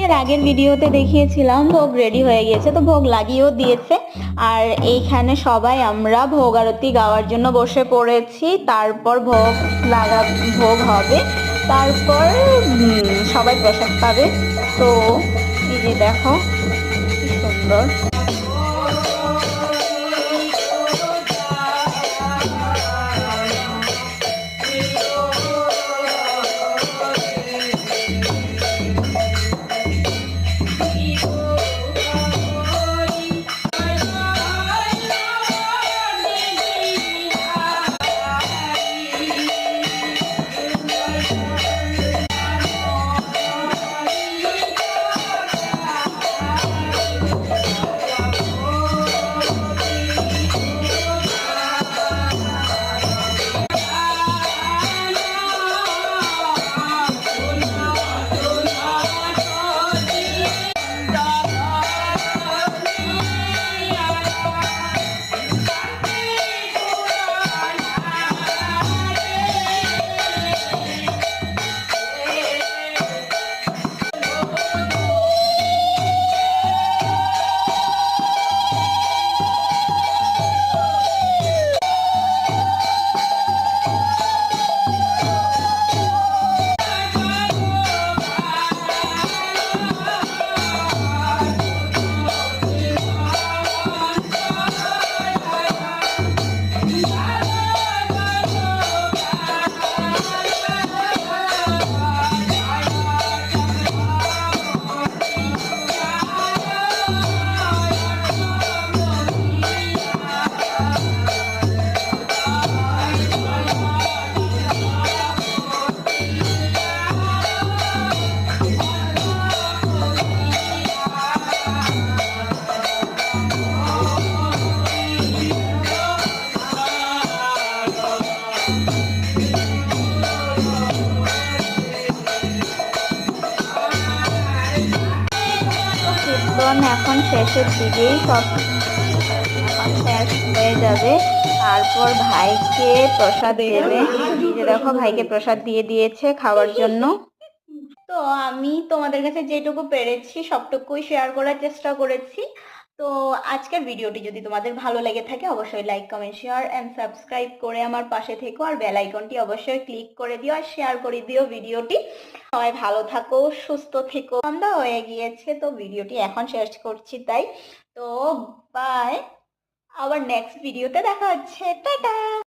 এর আগের ভিডিওতে দেখিয়েছিলাম ভোগ রেডি হয়ে গিয়েছে, তো ভোগ লাগিয়েও দিয়েছে। আর এইখানে সবাই আমরা ভোগ আরতি গাওয়ার জন্য বসে পড়েছি। তারপর ভোগ হবে, তারপর সবাই প্রসাদ পাবে। তো এই যে দেখো কি সুন্দর। এখন শেষের দিকেই সব এখন শেষ হয়ে যাবে। তারপর ভাইকে প্রসাদ দেবে। যে দেখো ভাইকে প্রসাদ দিয়ে দিয়েছে খাওয়ার জন্য। তো আমি তোমাদের কাছে যেটুকু পেরেছি সবটুকুই শেয়ার করার চেষ্টা করেছি। তো আজকের ভিডিওটি যদি তোমাদের ভালো লেগে থাকে অবশ্যই like comment share and subscribe করে আমার পাশে থেকো, আর বেল আইকনটি অবশ্যই ক্লিক করে দিও আর শেয়ার করে দিও ভিডিওটি। সবাই ভালো থাকো, সুস্থ থেকো। সন্ধ্যা হয়ে গিয়েছে, তো ভিডিওটি এখন শেষ করছি তাই। তো বাই, আবার নেক্সট ভিডিওতে দেখা হচ্ছে। টাটা।